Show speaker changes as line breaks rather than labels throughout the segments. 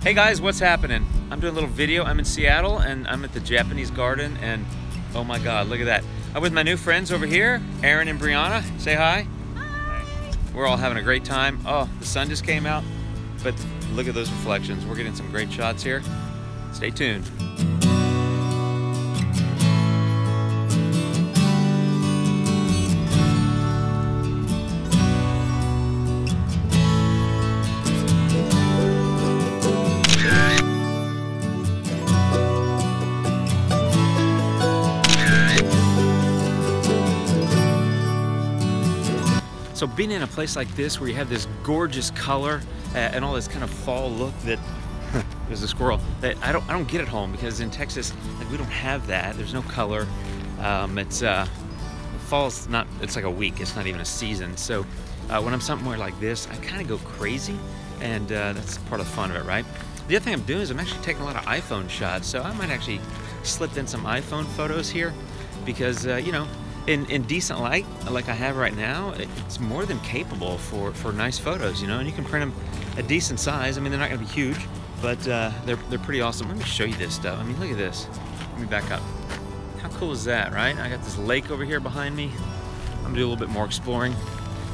Hey guys, what's happening? I'm doing a little video. I'm in Seattle and I'm at the Japanese garden, and oh my god, look at that. I'm with my new friends over here, Aaron and Brianna. Say hi. Hi. We're all having a great time. Oh, the sun just came out, but look at those reflections. We're getting some great shots here. Stay tuned. So being in a place like this where you have this gorgeous color and all this kind of fall look that there's a squirrel that I don't get at home, because in Texas, like, we don't have that. There's no color. Fall's not, it's like a week. It's not even a season. So when I'm somewhere like this, I kind of go crazy, and that's part of the fun of it, right? The other thing I'm doing is I'm actually taking a lot of iPhone shots. So I might actually slip in some iPhone photos here, because you know, in decent light like I have right now, it's more than capable for nice photos, you know, and you can print them a decent size. I mean, they're not going to be huge, but they're pretty awesome. Let me show you this stuff. I mean, look at this. Let me back up. How cool is that, right? I got this lake over here behind me. I'm gonna do a little bit more exploring,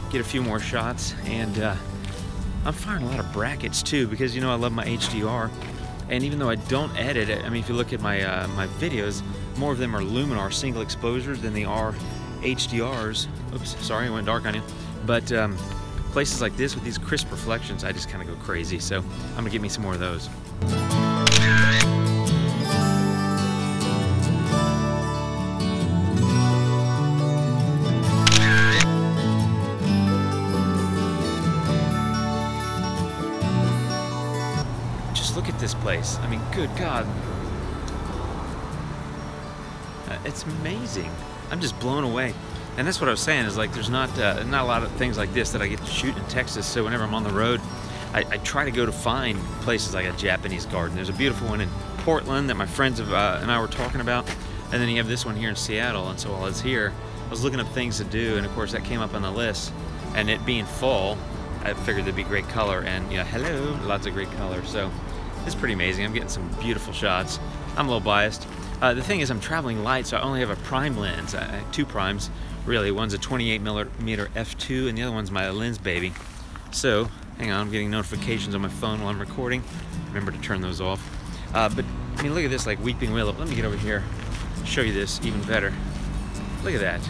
get a few more shots, and I'm firing a lot of brackets too, because, you know, I love my HDR. And even though I don't edit it, I mean, if you look at my my videos, more of them are Luminar single exposures than they are HDRs. Oops, sorry, I went dark on you. But places like this with these crisp reflections, I just kind of go crazy. So I'm gonna get me some more of those. Look at this place. I mean, good God. It's amazing. I'm just blown away. And that's what I was saying, is like, there's not a lot of things like this that I get to shoot in Texas. So whenever I'm on the road, I try to go to find places like a Japanese garden. There's a beautiful one in Portland that my friends and I were talking about. And then you have this one here in Seattle. And so while I was here, I was looking up things to do. And of course, that came up on the list. And it being fall, I figured there'd be great color. And, you know, hello, lots of great color. So it's pretty amazing. I'm getting some beautiful shots. I'm a little biased. The thing is, I'm traveling light, so I only have a prime lens. I have two primes, really. One's a 28mm f2, and the other one's my lens baby. So, hang on, I'm getting notifications on my phone while I'm recording. Remember to turn those off. But, I mean, look at this, like weeping willow. Let me get over here, show you this even better. Look at that.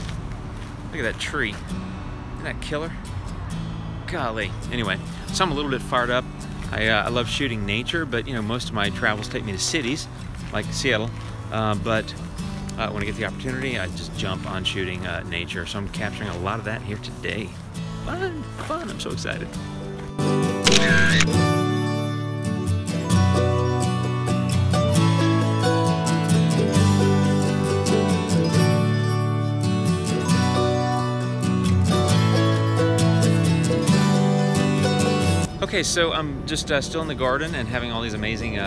Look at that tree. Isn't that killer? Golly. Anyway, so I'm a little bit fired up. I love shooting nature, but, you know, most of my travels take me to cities like Seattle. But when I get the opportunity, I just jump on shooting nature. So I'm capturing a lot of that here today. Fun, fun. I'm so excited. Okay, so I'm just still in the garden and having all these amazing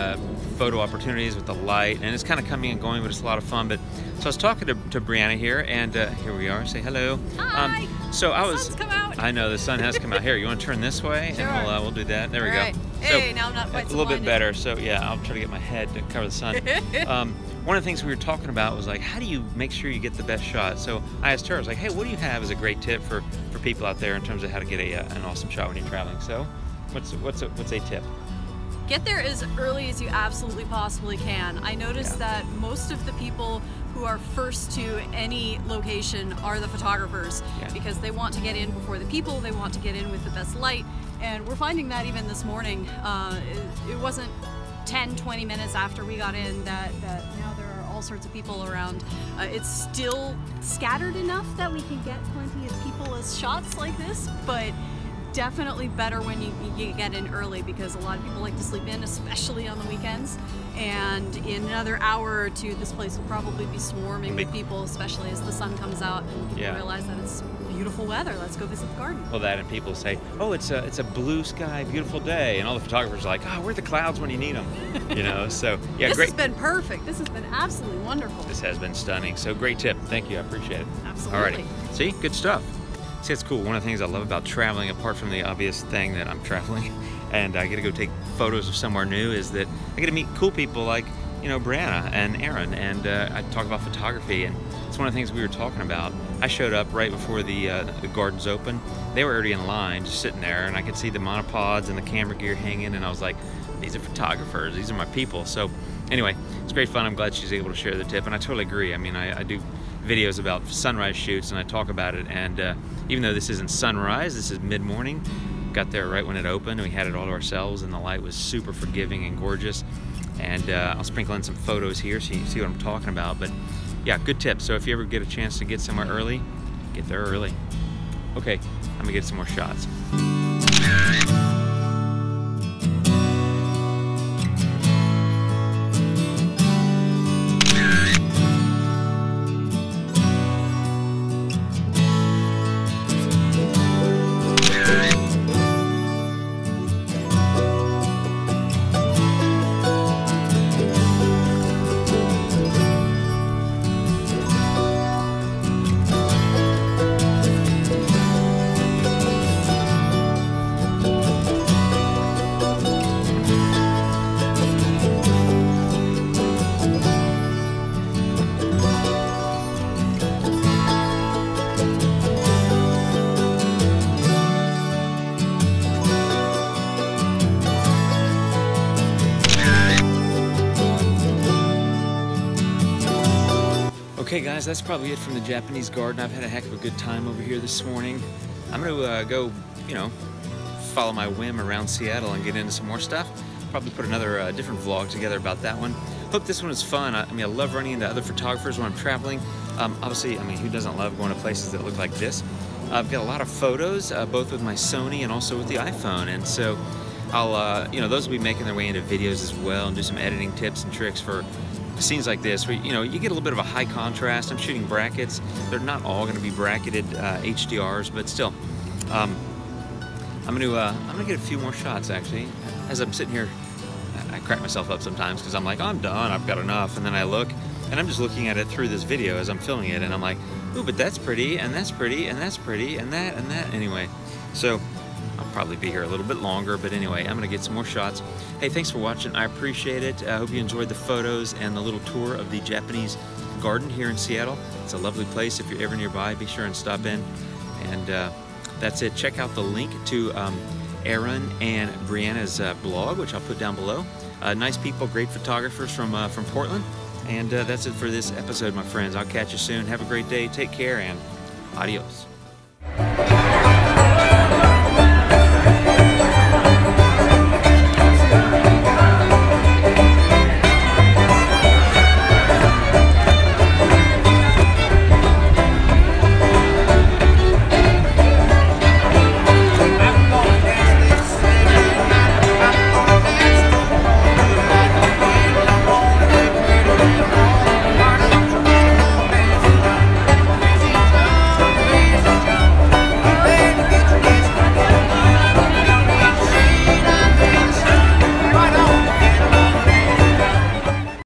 photo opportunities with the light, and it's kind of coming and going, but it's a lot of fun. But so I was talking to Brianna here, and here we are. Say hello.
Hi.
So I was.
The sun's come out.
I know the sun has come out. Here, you want to turn this way,
Sure.
And we'll do that. There we go.
Hey,
so,
now I'm not quite
a little bit better. So yeah, I'll try to get my head to cover the sun. One of the things we were talking about was, like, how do you make sure you get the best shot? So I asked her, I was like, hey, what do you have as a great tip for people out there in terms of how to get an awesome shot when you're traveling? So what's a tip?
Get there as early as you absolutely possibly can. I noticed that most of the people who are first to any location are the photographers, because they want to get in before the people, they want to get in with the best light. And we're finding that even this morning, it wasn't 10-20 minutes after we got in that now there are all sorts of people around. It's still scattered enough that we can get plenty of people as shots like this, but definitely better when you get in early, because a lot of people like to sleep in, especially on the weekends. And in another hour or two, this place will probably be swarming with people, especially as the sun comes out and people realize that it's beautiful weather. Let's go visit the garden.
Well, that, and people say, oh, it's a blue sky, beautiful day, and all the photographers are like, oh, where are the clouds when you need them? You know, so yeah,
this
great.
Has been perfect. This has been absolutely wonderful.
This has been stunning. So great tip. Thank you. I appreciate it.
Absolutely.
Alrighty. See, good stuff. See, it's cool. One of the things I love about traveling, apart from the obvious thing that I'm traveling and I get to go take photos of somewhere new, is that I get to meet cool people like, you know, Brianna and Aaron, and I talk about photography, and it's one of the things we were talking about. I showed up right before the gardens open. They were already in line, just sitting there, and I could see the monopods and the camera gear hanging, and I was like, these are photographers, these are my people. So anyway, it's great fun. I'm glad she's able to share the tip, and I totally agree. I mean, I do videos about sunrise shoots, and I talk about it, and even though this isn't sunrise, this is mid-morning. Got there right when it opened, and we had it all to ourselves, and the light was super forgiving and gorgeous. And I'll sprinkle in some photos here so you can see what I'm talking about. But yeah, good tips. So if you ever get a chance to get somewhere early, get there early. Okay, I'm gonna get some more shots. Okay guys, that's probably it from the Japanese garden. I've had a heck of a good time over here this morning. I'm gonna go, you know, follow my whim around Seattle and get into some more stuff. Probably put another different vlog together about that one. Hope this one was fun. I mean, I love running into other photographers when I'm traveling. Obviously, I mean, who doesn't love going to places that look like this? I've got a lot of photos, both with my Sony and also with the iPhone, and so I'll, you know, those will be making their way into videos as well, and do some editing tips and tricks for scenes like this, where, you know, you get a little bit of a high contrast. I'm shooting brackets. They're not all going to be bracketed HDRs, but still, I'm gonna get a few more shots actually. As I'm sitting here, I crack myself up sometimes because I'm like, I'm done, I've got enough, and then I look, and I'm just looking at it through this video as I'm filming it, and I'm like, ooh, but that's pretty, and that's pretty, and that's pretty, and that, and that. Anyway, so I'll probably be here a little bit longer, but anyway, I'm gonna get some more shots. Hey, thanks for watching. I appreciate it. I hope you enjoyed the photos and the little tour of the Japanese garden here in Seattle. It's a lovely place. If you're ever nearby, be sure and stop in. And that's it. Check out the link to Aaron and Brianna's blog, which I'll put down below. Nice people, great photographers from Portland. And that's it for this episode, my friends. I'll catch you soon. Have a great day. Take care, and adios.